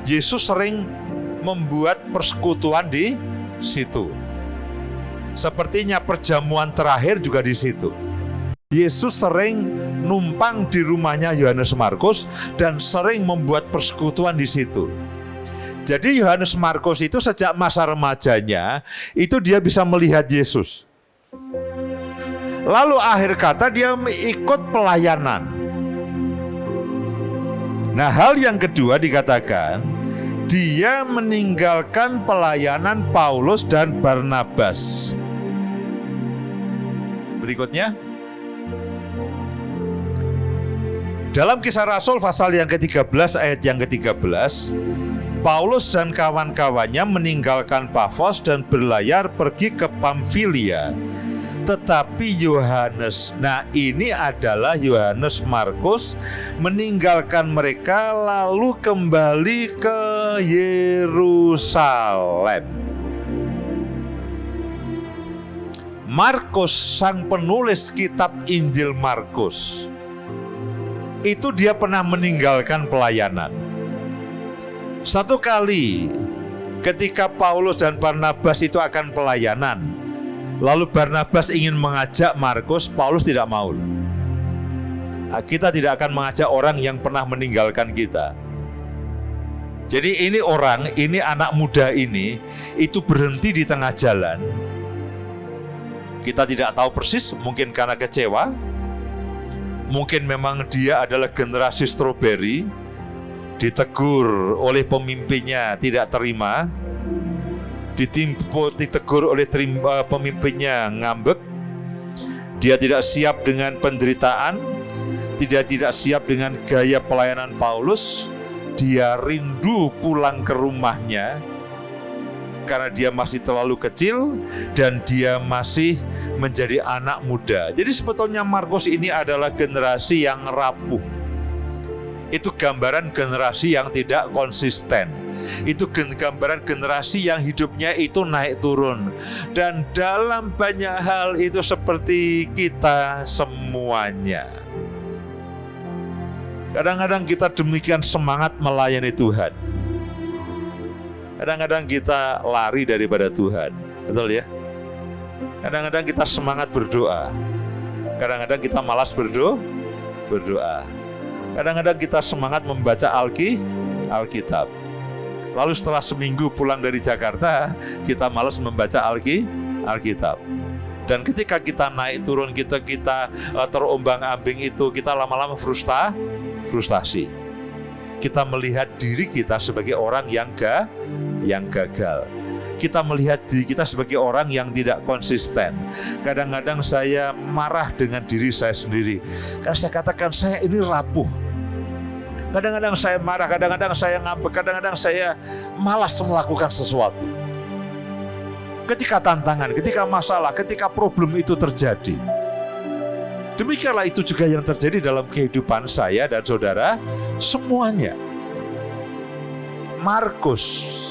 Speaker 1: Yesus sering membuat persekutuan di situ. Sepertinya perjamuan terakhir juga di situ. Yesus sering numpang di rumahnya Yohanes Markus dan sering membuat persekutuan di situ. Jadi Yohanes Markus itu sejak masa remajanya itu dia bisa melihat Yesus. Lalu akhir kata dia ikut pelayanan. Nah, hal yang kedua dikatakan dia meninggalkan pelayanan Paulus dan Barnabas. Berikutnya, dalam Kisah Rasul pasal yang ke-13 ayat yang ke-13, Paulus dan kawan-kawannya meninggalkan Pafos dan berlayar pergi ke Pamfilia. Tetapi Yohanes, nah ini adalah Yohanes Markus, meninggalkan mereka lalu kembali ke Yerusalem. Markus, sang penulis kitab Injil Markus, itu dia pernah meninggalkan pelayanan. Satu kali ketika Paulus dan Barnabas itu akan pelayanan, lalu Barnabas ingin mengajak Markus, Paulus tidak mau. Kita tidak akan mengajak orang yang pernah meninggalkan kita. Jadi ini anak muda ini itu berhenti di tengah jalan. Kita tidak tahu persis, mungkin karena kecewa, mungkin memang dia adalah generasi stroberi, ditegur oleh pemimpinnya tidak terima. ditegur oleh pemimpinnya ngambek. Dia tidak siap dengan penderitaan, tidak siap dengan gaya pelayanan Paulus. Dia rindu pulang ke rumahnya karena dia masih terlalu kecil dan dia masih menjadi anak muda. Jadi sebetulnya Markus ini adalah generasi yang rapuh. Itu gambaran generasi yang tidak konsisten. Itu gambaran generasi yang hidupnya itu naik turun. Dan dalam banyak hal itu seperti kita semuanya. Kadang-kadang kita demikian semangat melayani Tuhan. Kadang-kadang kita lari daripada Tuhan. Betul ya? Kadang-kadang kita semangat berdoa. Kadang-kadang kita malas berdoa. Kadang-kadang kita semangat membaca Alkitab. Lalu setelah seminggu pulang dari Jakarta, kita malas membaca Alkitab. Dan ketika kita naik turun, kita terombang-ambing itu, kita lama-lama frustasi. Kita melihat diri kita sebagai orang yang gagal. Kita melihat diri kita sebagai orang yang tidak konsisten. Kadang-kadang saya marah dengan diri saya sendiri. Karena saya katakan saya ini rapuh. Kadang-kadang saya marah, kadang-kadang saya ngambek, kadang-kadang saya malas melakukan sesuatu. Ketika tantangan, ketika masalah, ketika problem itu terjadi. Demikianlah itu juga yang terjadi dalam kehidupan saya dan saudara semuanya. Markus,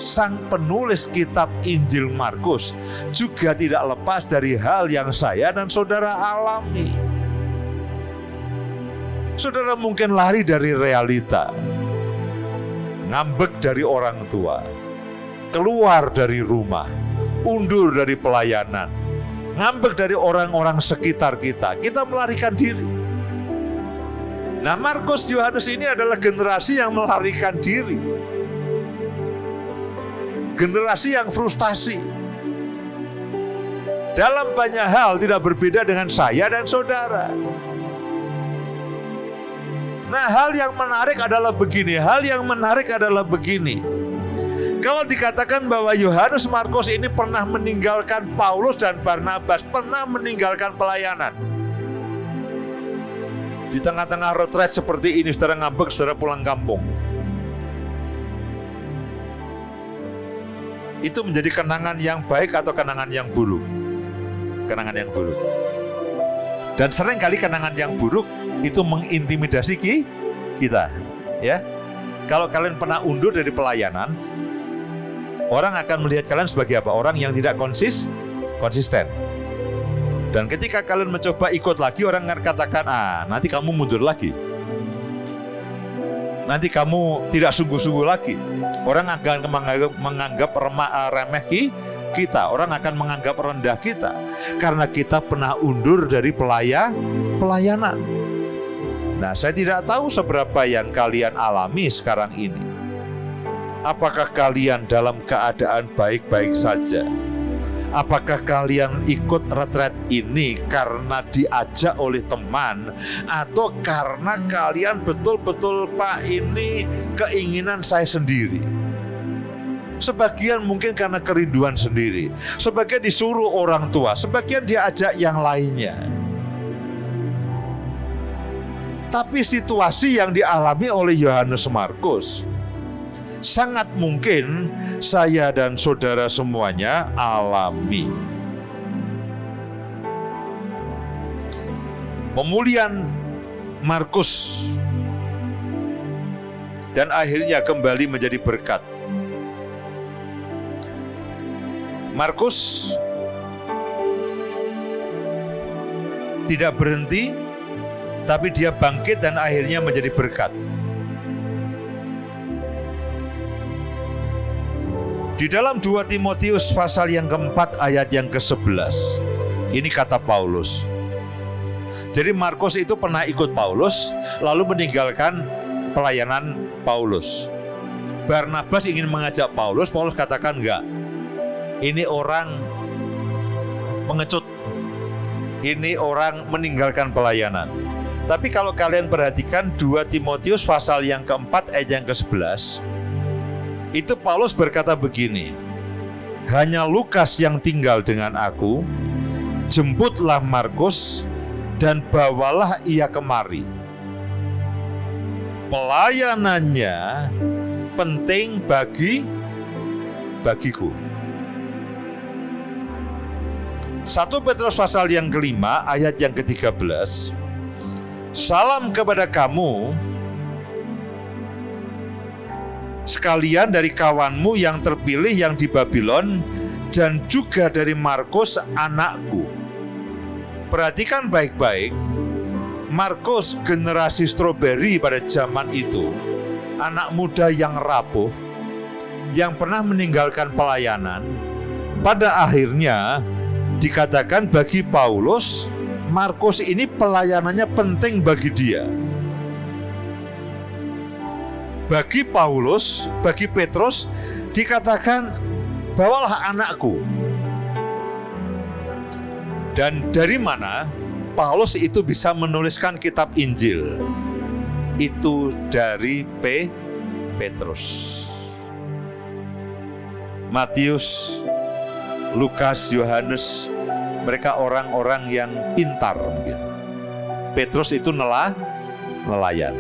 Speaker 1: sang penulis kitab Injil Markus, juga tidak lepas dari hal yang saya dan saudara alami. Saudara mungkin lari dari realita, ngambek dari orang tua, keluar dari rumah, undur dari pelayanan, ngambek dari orang-orang sekitar kita. Kita melarikan diri. Nah, Markus Yohanes ini adalah generasi yang melarikan diri. Generasi yang frustasi. Dalam banyak hal tidak berbeda dengan saya dan saudara. Nah, hal yang menarik adalah begini. Kalau dikatakan bahwa Yohanes Markus ini pernah meninggalkan Paulus dan Barnabas, pernah meninggalkan pelayanan. Di tengah-tengah retret seperti ini, saudara ngambek, saudara pulang kampung. Itu menjadi kenangan yang baik atau kenangan yang buruk? Kenangan yang buruk. Dan seringkali kenangan yang buruk itu mengintimidasi kita, ya. Kalau kalian pernah undur dari pelayanan, orang akan melihat kalian sebagai apa? Orang yang tidak konsisten. Dan ketika kalian mencoba ikut lagi, orang akan katakan, nanti kamu mundur lagi. Nanti kamu tidak sungguh-sungguh lagi. Orang akan menganggap remeh kita. Orang akan menganggap rendah kita. Karena kita pernah undur dari pelayanan. Nah, saya tidak tahu seberapa yang kalian alami sekarang ini. Apakah kalian dalam keadaan baik-baik saja? Apakah kalian ikut retret ini karena diajak oleh teman, atau karena kalian betul-betul, Pak, ini keinginan saya sendiri? Sebagian mungkin karena kerinduan sendiri, sebagian disuruh orang tua, sebagian diajak yang lainnya. Tapi situasi yang dialami oleh Yohanes Markus sangat mungkin saya dan saudara semuanya alami. Pemulihan Markus dan akhirnya kembali menjadi berkat. Markus tidak berhenti, tapi dia bangkit dan akhirnya menjadi berkat. Di dalam 2 Timotius pasal yang keempat ayat yang ke-11, ini kata Paulus. Jadi Markus itu pernah ikut Paulus, lalu meninggalkan pelayanan Paulus. Barnabas ingin mengajak Paulus katakan enggak. Ini orang pengecut. Ini orang meninggalkan pelayanan. Tapi kalau kalian perhatikan 2 Timotius pasal yang keempat ayat yang ke-11, itu Paulus berkata begini, hanya Lukas yang tinggal dengan aku. Jemputlah Markus dan bawalah ia kemari. Pelayanannya penting bagiku. 1 Petrus pasal yang kelima ayat yang ke-13. Salam kepada kamu sekalian dari kawanmu yang terpilih yang di Babylon, dan juga dari Markus anakku. Perhatikan baik-baik, Markus generasi stroberi pada zaman itu, anak muda yang rapuh, yang pernah meninggalkan pelayanan. Pada akhirnya dikatakan bagi Paulus, Markus ini pelayanannya penting bagi dia. Bagi Paulus, bagi Petrus dikatakan bawalah anakku. Dan dari mana Paulus itu bisa menuliskan kitab Injil? Itu dari Petrus. Matius, Lukas, Yohanes, mereka orang-orang yang pintar mungkin. Petrus itu nelayan.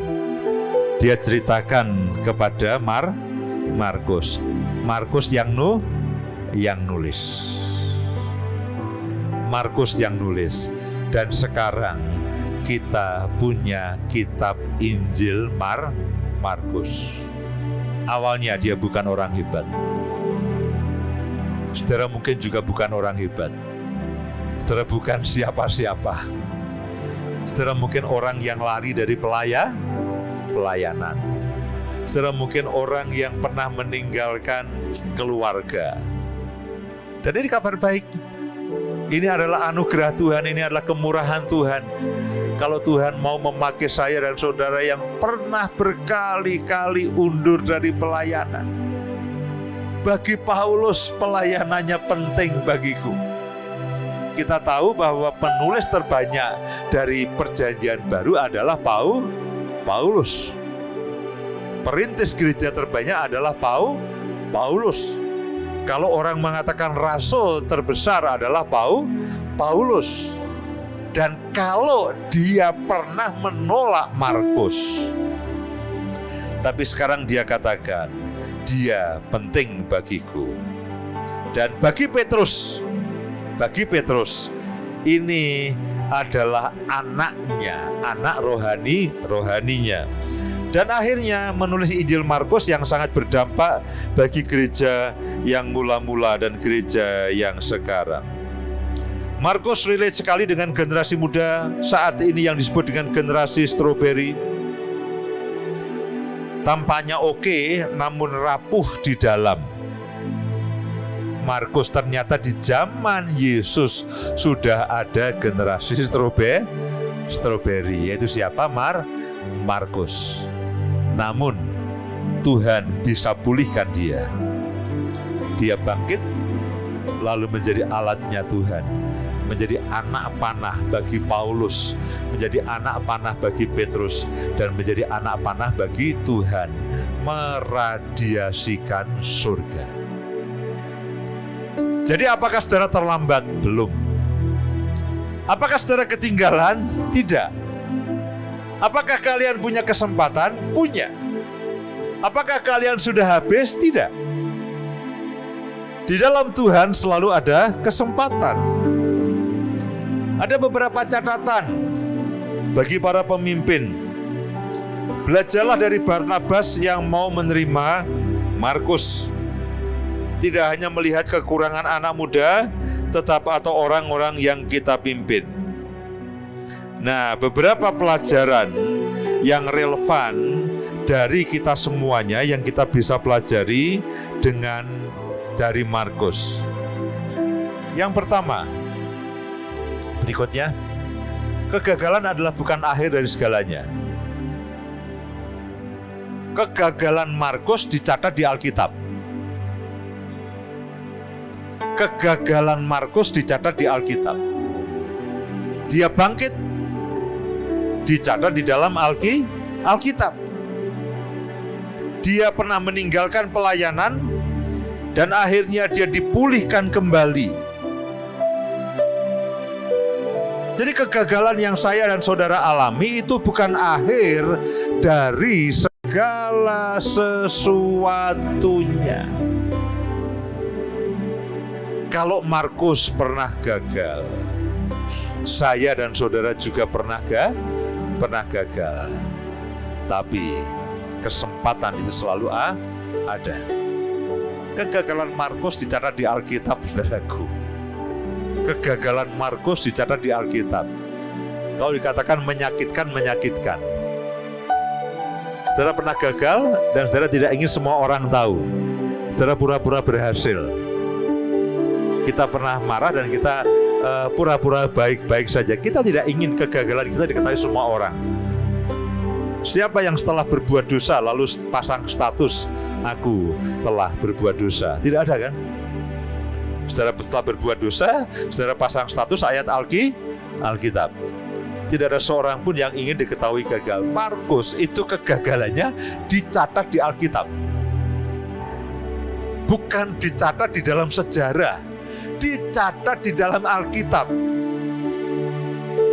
Speaker 1: Dia ceritakan kepada Markus. Markus yang nulis. Markus yang nulis. Dan sekarang kita punya kitab Injil Markus. Awalnya dia bukan orang hebat. Saudara mungkin juga bukan orang hebat. Saudara bukan siapa-siapa. Saudara mungkin orang yang lari dari pelayanan. Saudara mungkin orang yang pernah meninggalkan keluarga. Dan ini kabar baik. Ini adalah anugerah Tuhan, ini adalah kemurahan Tuhan. Kalau Tuhan mau memakai saya dan saudara yang pernah berkali-kali undur dari pelayanan. Bagi Paulus, pelayanannya penting bagiku. Kita tahu bahwa penulis terbanyak dari Perjanjian Baru adalah Paulus. Perintis gereja terbanyak adalah Paulus. Kalau orang mengatakan rasul terbesar adalah Paulus. Dan kalau dia pernah menolak Markus, tapi sekarang dia katakan, dia penting bagiku. Dan bagi Petrus, ini adalah anaknya, anak rohaninya. Dan akhirnya menulis Injil Markus yang sangat berdampak bagi gereja yang mula-mula dan gereja yang sekarang. Markus relate sekali dengan generasi muda saat ini yang disebut dengan generasi stroberi. Tampaknya oke, namun rapuh di dalam. Markus ternyata di zaman Yesus sudah ada generasi stroberi, yaitu siapa? Markus. Namun Tuhan bisa pulihkan dia. Dia bangkit lalu menjadi alatnya Tuhan, menjadi anak panah bagi Paulus, menjadi anak panah bagi Petrus, dan menjadi anak panah bagi Tuhan, meradiasikan surga. Jadi apakah saudara terlambat? Belum. Apakah saudara ketinggalan? Tidak. Apakah kalian punya kesempatan? Punya. Apakah kalian sudah habis? Tidak. Di dalam Tuhan selalu ada kesempatan. Ada beberapa catatan bagi para pemimpin. Belajarlah dari Barnabas yang mau menerima Markus. Tidak hanya melihat kekurangan anak muda, tetapi atau orang-orang yang kita pimpin. Nah, beberapa pelajaran yang relevan dari kita semuanya yang kita bisa pelajari dari Markus. Yang pertama, berikutnya, kegagalan adalah bukan akhir dari segalanya. Kegagalan Markus dicatat di Alkitab. Kegagalan Markus dicatat di Alkitab. Dia bangkit dicatat di dalam Alkitab. Dia pernah meninggalkan pelayanan, dan akhirnya dia dipulihkan kembali. Jadi kegagalan yang saya dan saudara alami itu bukan akhir dari segala sesuatunya. Kalau Markus pernah gagal, saya dan saudara juga pernah gagal. Tapi kesempatan itu selalu ada. Kegagalan Markus dicatat di Alkitab, saudaraku. Kegagalan Markus dicatat di Alkitab. Kalau dikatakan menyakitkan. Saudara pernah gagal dan saudara tidak ingin semua orang tahu. Saudara pura-pura berhasil. Kita pernah marah dan kita pura-pura baik-baik saja. Kita tidak ingin kegagalan kita diketahui semua orang. Siapa yang setelah berbuat dosa lalu pasang status, aku telah berbuat dosa? Tidak ada kan? Saudara setelah berbuat dosa, saudara pasang status ayat Alkitab. Tidak ada seorang pun yang ingin diketahui gagal. Markus itu kegagalannya dicatat di Alkitab. Bukan dicatat di dalam sejarah, dicatat di dalam Alkitab.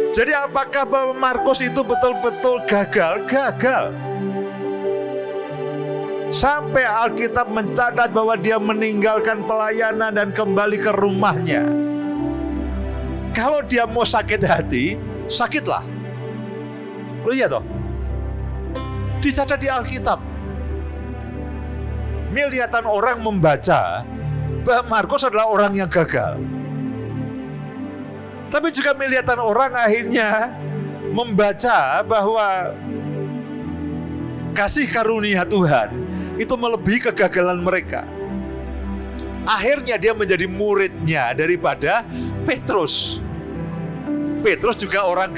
Speaker 1: Jadi apakah bahwa Markus itu betul-betul gagal? Gagal. Sampai Alkitab mencatat bahwa dia meninggalkan pelayanan dan kembali ke rumahnya. Kalau dia mau sakit hati, sakitlah. Lo iya toh? Dicatat di Alkitab. Miliatan orang membaca bahwa Markus adalah orang yang gagal. Tapi juga miliatan orang akhirnya membaca bahwa kasih karunia Tuhan itu melebihi kegagalan mereka. Akhirnya dia menjadi muridnya daripada Petrus. Petrus juga orang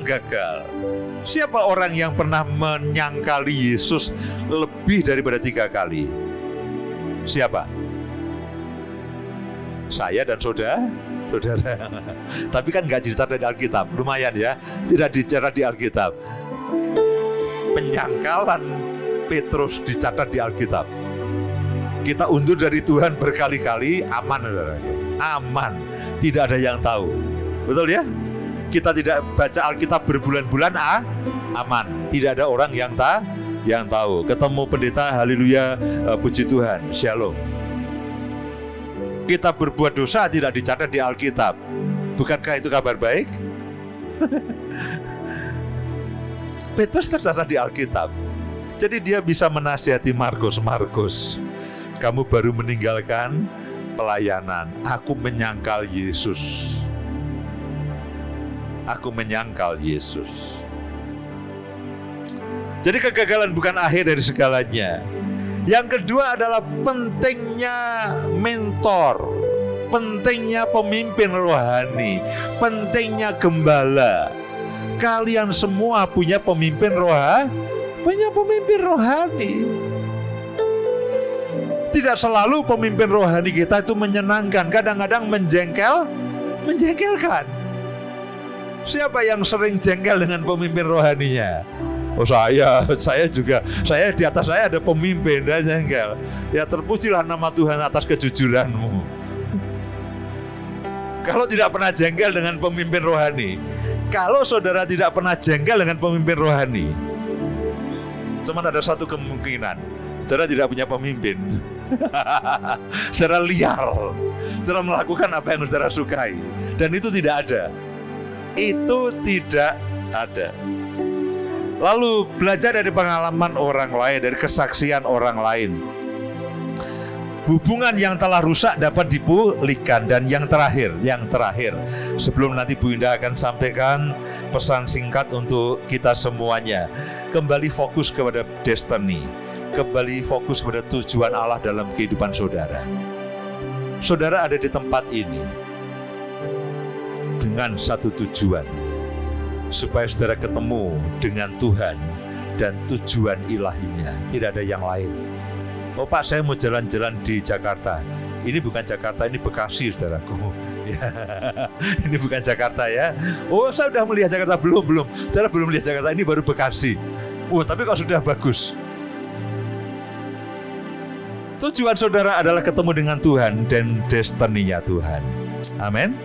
Speaker 1: gagal. Siapa orang yang pernah menyangkali Yesus lebih daripada 3 kali? Siapa? Saya dan saudara. Tapi kan gak dicatat di Alkitab. Lumayan ya, tidak dicatat di Alkitab. Penyangkalan Petrus dicatat di Alkitab. Kita undur dari Tuhan berkali-kali, aman, saudara. Aman, tidak ada yang tahu. Betul ya? Kita tidak baca Alkitab berbulan-bulan, aman. Tidak ada orang yang tahu. Ketemu pendeta, haleluya, puji Tuhan, shalom. Kita berbuat dosa tidak dicatat di Alkitab. Bukankah itu kabar baik? Petrus tercatat di Alkitab. Jadi dia bisa menasihati Markus, kamu baru meninggalkan pelayanan. Aku menyangkal Yesus. Jadi kegagalan bukan akhir dari segalanya. Yang kedua adalah pentingnya mentor, pentingnya pemimpin rohani, pentingnya gembala. Kalian semua punya pemimpin rohani. Tidak selalu pemimpin rohani kita itu menyenangkan, kadang-kadang menjengkelkan. Siapa yang sering jengkel dengan pemimpin rohaninya? Oh saya juga, di atas saya ada pemimpin dan jengkel. Ya terpujilah nama Tuhan atas kejujuranmu. Kalau tidak pernah jengkel dengan pemimpin rohani, kalau saudara tidak pernah jengkel dengan pemimpin rohani, cuman ada satu kemungkinan, saudara tidak punya pemimpin. Saudara liar, saudara melakukan apa yang saudara sukai, dan itu tidak ada. Lalu belajar dari pengalaman orang lain, dari kesaksian orang lain. Hubungan yang telah rusak dapat dipulihkan. Dan yang terakhir, sebelum nanti Bu Indah akan sampaikan pesan singkat untuk kita semuanya. Kembali fokus kepada destiny, kembali fokus kepada tujuan Allah dalam kehidupan saudara. Saudara ada di tempat ini dengan satu tujuan, supaya saudara ketemu dengan Tuhan dan tujuan ilahinya. Tidak ada yang lain. Oh Pak, saya mau jalan-jalan di Jakarta. Ini bukan Jakarta, ini Bekasi, saudaraku. Ya, ini bukan Jakarta ya. Oh, saya sudah melihat Jakarta. Belum. Saudara belum melihat Jakarta, ini baru Bekasi. Oh, tapi kok sudah bagus. Tujuan saudara adalah ketemu dengan Tuhan dan destininya Tuhan. Amin.